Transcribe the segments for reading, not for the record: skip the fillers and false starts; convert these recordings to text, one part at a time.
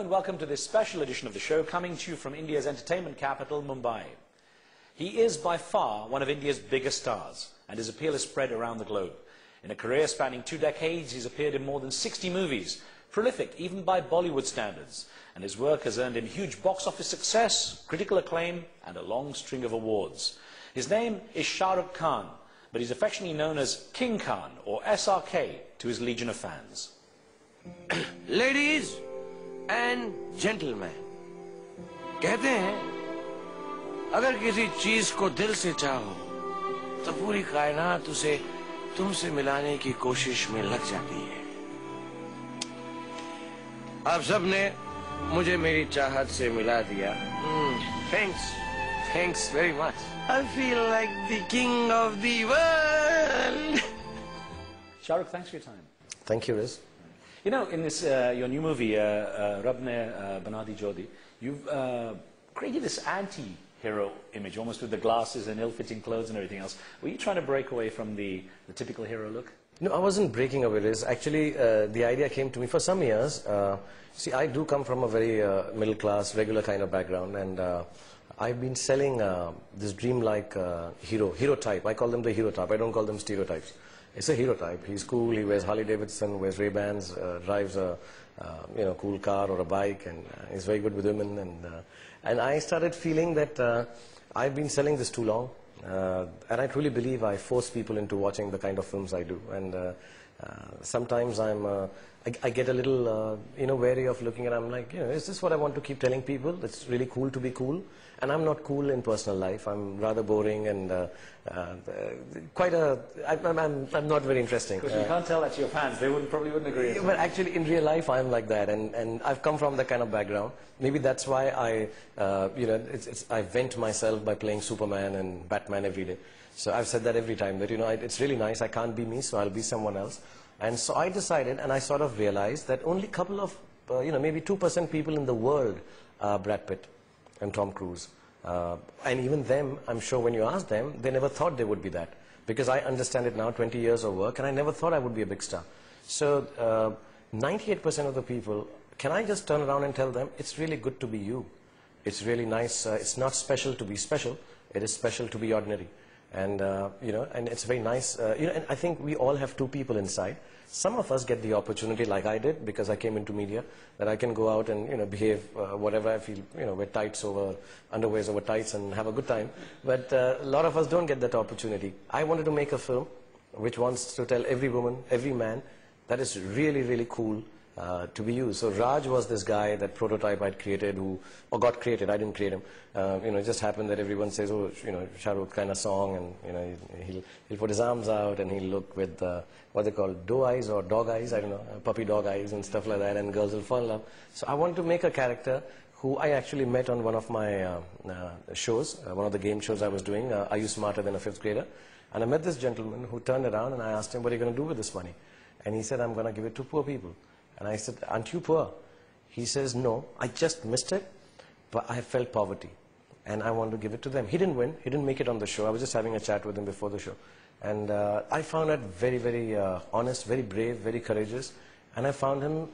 Hello and welcome to this special edition of the show, coming to you from India's entertainment capital, Mumbai. He is by far one of India's biggest stars, and his appeal is spread around the globe. In a career spanning 2 decades, he's appeared in more than 60 movies, prolific even by Bollywood standards, and his work has earned him huge box office success, critical acclaim, and a long string of awards. His name is Shah Rukh Khan, but he's affectionately known as King Khan, or SRK, to his legion of fans. Ladies and gentlemen, कहते हैं अगर किसी चीज को दिल से चाहो तो पूरी कायनात उसे तुमसे मिलाने की कोशिश में लग जाती है। आप सबने मुझे मेरी चाहत से मिला दिया। Thanks very much. I feel like the king of the world. Shah Rukh, thanks for your time. Thank you, Riz. You know, in this your new movie, Rab Ne Bana Di Jodi, you've created this anti-hero image, almost with the glasses and ill-fitting clothes and everything else. Were you trying to break away from the typical hero look? No, I wasn't breaking away, Riz. Actually, the idea came to me for some years. See, I do come from a very middle-class, regular kind of background, and I've been selling this dream-like hero type. I call them the hero type. I don't call them stereotypes. It's a hero type. He's cool. He wears Harley Davidson, wears Ray-Bans, drives a cool car or a bike, and he's very good with women. And I started feeling that I've been selling this too long, and I truly believe I force people into watching the kind of films I do. And sometimes I get a little wary of looking at. I'm like, is this what I want to keep telling people? It's really cool to be cool, and I'm not cool in personal life. I'm rather boring and I'm not very interesting. Because you can't tell that to your fans. They probably wouldn't agree. But actually, in real life, I'm like that, and I've come from that kind of background. Maybe that's why I vent myself by playing Superman and Batman every day. So I've said that every time, that it's really nice. I can't be me, so I'll be someone else. And so I decided, and I sort of realized that only a couple of, maybe 2% people in the world are Brad Pitt and Tom Cruise. And even them, I'm sure when you ask them, they never thought they would be that. Because I understand it now, 20 years of work, and I never thought I would be a big star. So 98% of the people, can I just turn around and tell them, it's really good to be you. It's really nice. It's not special to be special. It is special to be ordinary. And, and it's very nice. And I think we all have two people inside. Some of us get the opportunity, like I did, because I came into media, that I can go out and, behave whatever I feel, wear tights over, underwears over tights and have a good time. But a lot of us don't get that opportunity. I wanted to make a film which wants to tell every woman, every man, that it's really, really cool to be you. So Raj was this guy, that prototype I'd created, or got created. I didn't create him. It just happened that everyone says, oh, Shah Rukh kind of song, and he'll put his arms out and he'll look with what they call doe eyes or dog eyes, I don't know, puppy dog eyes and stuff like that, and girls will fall in love. So I wanted to make a character who I actually met on one of my shows, one of the game shows I was doing. Are You Smarter Than a Fifth Grader? And I met this gentleman who turned around, and I asked him, what are you going to do with this money? And he said, I'm going to give it to poor people. And I said, aren't you poor? He says, no, I just missed it, but I felt poverty, and I want to give it to them. He didn't win. He didn't make it on the show. I was just having a chat with him before the show. And I found that very, very honest, very brave, very courageous. And I found him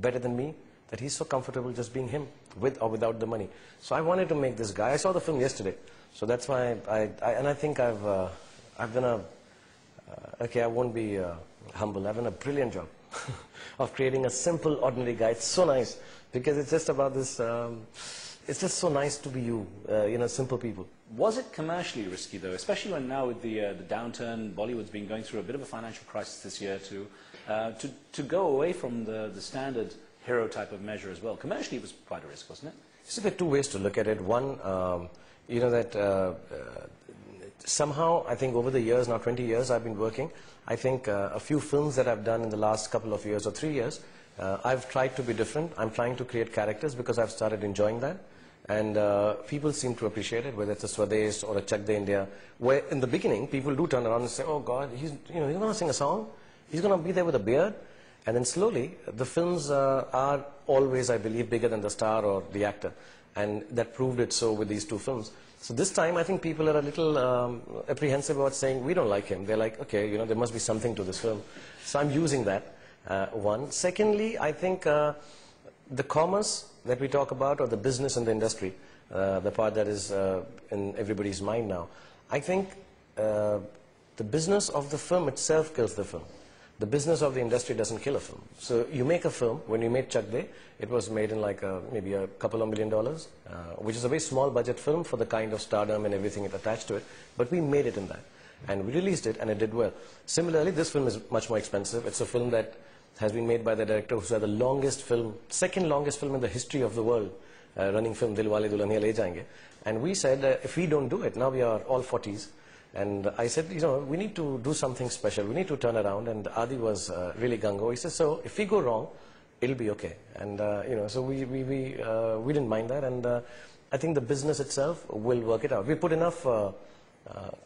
better than me, that he's so comfortable just being him, with or without the money. So I wanted to make this guy. I saw the film yesterday. So that's why I think I've done a, okay, I won't be humble. I've done a brilliant job of creating a simple, ordinary guy. It's so nice, because it's just about this, it's just so nice to be you, simple people. Was it commercially risky, though, especially when now with the downturn, Bollywood's been going through a bit of a financial crisis this year, to go away from the standard hero type of measure as well? Commercially, it was quite a risk, wasn't it? So there are two ways to look at it. One, somehow, I think over the years, now 20 years I've been working, I think a few films that I've done in the last couple of years or 3 years, I've tried to be different. I'm trying to create characters because I've started enjoying that. And people seem to appreciate it, whether it's a Swadesh or a Chak De India, where in the beginning people do turn around and say, oh God, he's going to sing a song? He's going to be there with a beard? And then slowly, the films are always, I believe, bigger than the star or the actor. And that proved it so with these two films. So this time, I think people are a little apprehensive about saying, we don't like him. They're like, okay, there must be something to this film. So I'm using that, one. Secondly, I think the commerce that we talk about, or the business in the industry, the part that is in everybody's mind now, I think the business of the film itself kills the film. The business of the industry doesn't kill a film. So you make a film. When you made Chak De, it was made in like maybe a couple of $1 million, which is a very small budget film for the kind of stardom and everything it attached to it. But we made it in that. And we released it, and it did well. Similarly, this film is much more expensive. It's a film that has been made by the director who's had the longest film, second longest film in the history of the world, running film, Dilwale Dulhaniya Le Jayenge. And we said, if we don't do it, now we are all 40s. And I said, you know, we need to do something special. We need to turn around. And Adi was really gung-ho. He said, so if we go wrong, it'll be okay. And, you know, so we didn't mind that. And I think the business itself will work it out. We put enough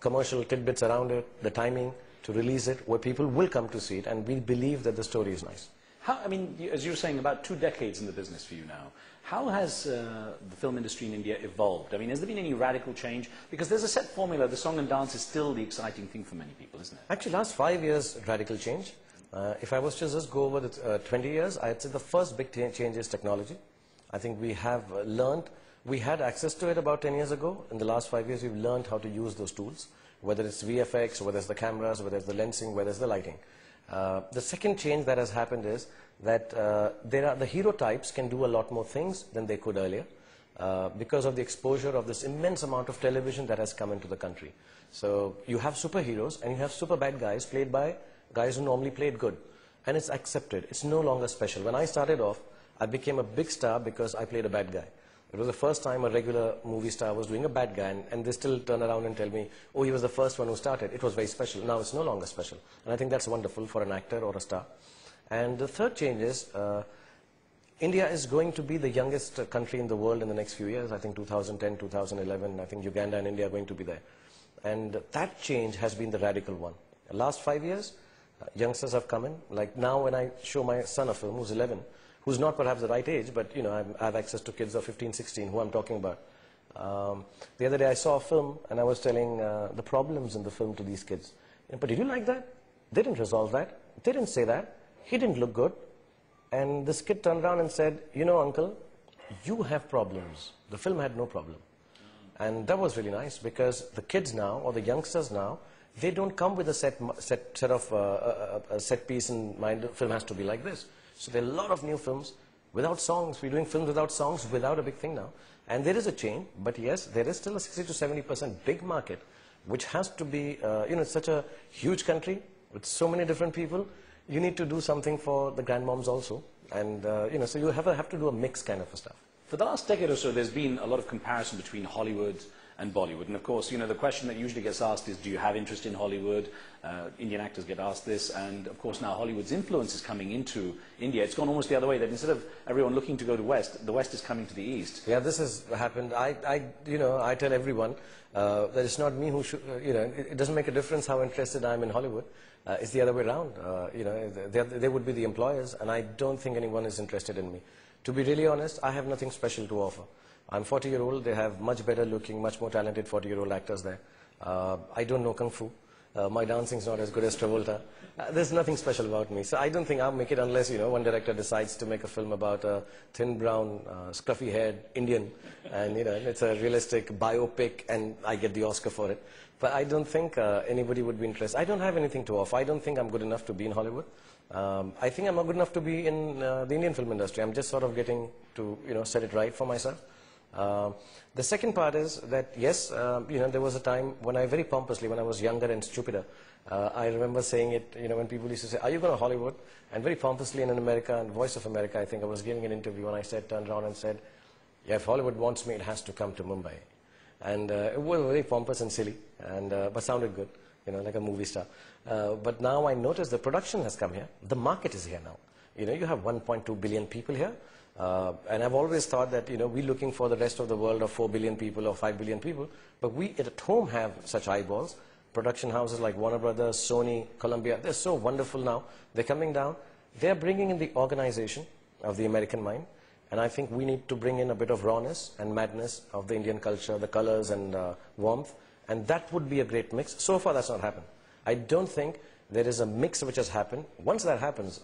commercial tidbits around it, the timing to release it, where people will come to see it. And we believe that the story is nice. How, I mean, as you were saying, about 2 decades in the business for you now. How has the film industry in India evolved? I mean, has there been any radical change? Because there's a set formula. The song and dance is still the exciting thing for many people, isn't it? Actually, last 5 years, radical change. If I was to just go over the 20 years, I'd say the first big change is technology. I think we have learned, we had access to it about 10 years ago. In the last 5 years, we've learned how to use those tools, whether it's VFX, whether it's the cameras, whether it's the lensing, whether it's the lighting. The second change that has happened is that the hero types can do a lot more things than they could earlier because of the exposure of this immense amount of television that has come into the country. So you have superheroes and you have super bad guys played by guys who normally played good. And it's accepted. It's no longer special. When I started off, I became a big star because I played a bad guy. It was the first time a regular movie star was doing a bad guy, and they still turn around and tell me, oh, he was the first one who started. It was very special. Now it's no longer special. And I think that's wonderful for an actor or a star. And the third change is, India is going to be the youngest country in the world in the next few years. I think 2010, 2011, I think Uganda and India are going to be there. And that change has been the radical one. The last 5 years, youngsters have come in. Like now when I show my son a film who's 11, who's not perhaps the right age, but you know, I have access to kids of 15, 16 who I'm talking about. The other day I saw a film and I was telling the problems in the film to these kids. But did you like that? They didn't resolve that. They didn't say that. He didn't look good. And this kid turned around and said, you know, uncle, you have problems. The film had no problem. And that was really nice because the kids now, or the youngsters now, they don't come with a set piece in mind. The film has to be like this. So there are a lot of new films without songs. We're doing films without songs, without a big thing now. And there is a change, but yes, there is still a 60 to 70% big market, which has to be, you know, it's such a huge country with so many different people. You need to do something for the grandmoms also. And, you know, so you have to do a mix kind of stuff. For the last decade or so, there's been a lot of comparison between Hollywood and Bollywood. And of course, you know, the question that usually gets asked is, do you have interest in Hollywood? Indian actors get asked this. And of course, now Hollywood's influence is coming into India. It's gone almost the other way, that instead of everyone looking to go to West, the West is coming to the East. Yeah, this has happened. You know, I tell everyone that it's not me who should, you know, it doesn't make a difference how interested I am in Hollywood. It's the other way around. You know, they would be the employers, and I don't think anyone is interested in me. To be really honest, I have nothing special to offer. I'm 40-year-old. They have much better looking, much more talented 40-year-old actors there. I don't know Kung Fu. My dancing's not as good as Travolta. There's nothing special about me. So I don't think I'll make it unless, you know, one director decides to make a film about a thin, brown, scruffy-haired Indian. And, you know, it's a realistic biopic and I get the Oscar for it. But I don't think anybody would be interested. I don't have anything to offer. I don't think I'm good enough to be in Hollywood. I think I'm not good enough to be in the Indian film industry. I'm just sort of getting to, you know, set it right for myself. The second part is that, yes, you know, there was a time when I very pompously, when I was younger and stupider, I remember saying it, you know, when people used to say, are you going to Hollywood? And very pompously in America, and Voice of America, I think I was giving an interview and I turned around and said, yeah, if Hollywood wants me, it has to come to Mumbai. And it was very pompous and silly, and but sounded good, you know, like a movie star. But now I notice the production has come here. The market is here now. You know, you have 1.2 billion people here. And I've always thought that, you know, we're looking for the rest of the world of 4 billion people or 5 billion people. But we at home have such eyeballs. Production houses like Warner Brothers, Sony, Columbia, they're so wonderful now. They're coming down. They're bringing in the organization of the American mind. And I think we need to bring in a bit of rawness and madness of the Indian culture, the colors and warmth. And that would be a great mix. So far, that's not happened. I don't think there is a mix which has happened. Once that happens,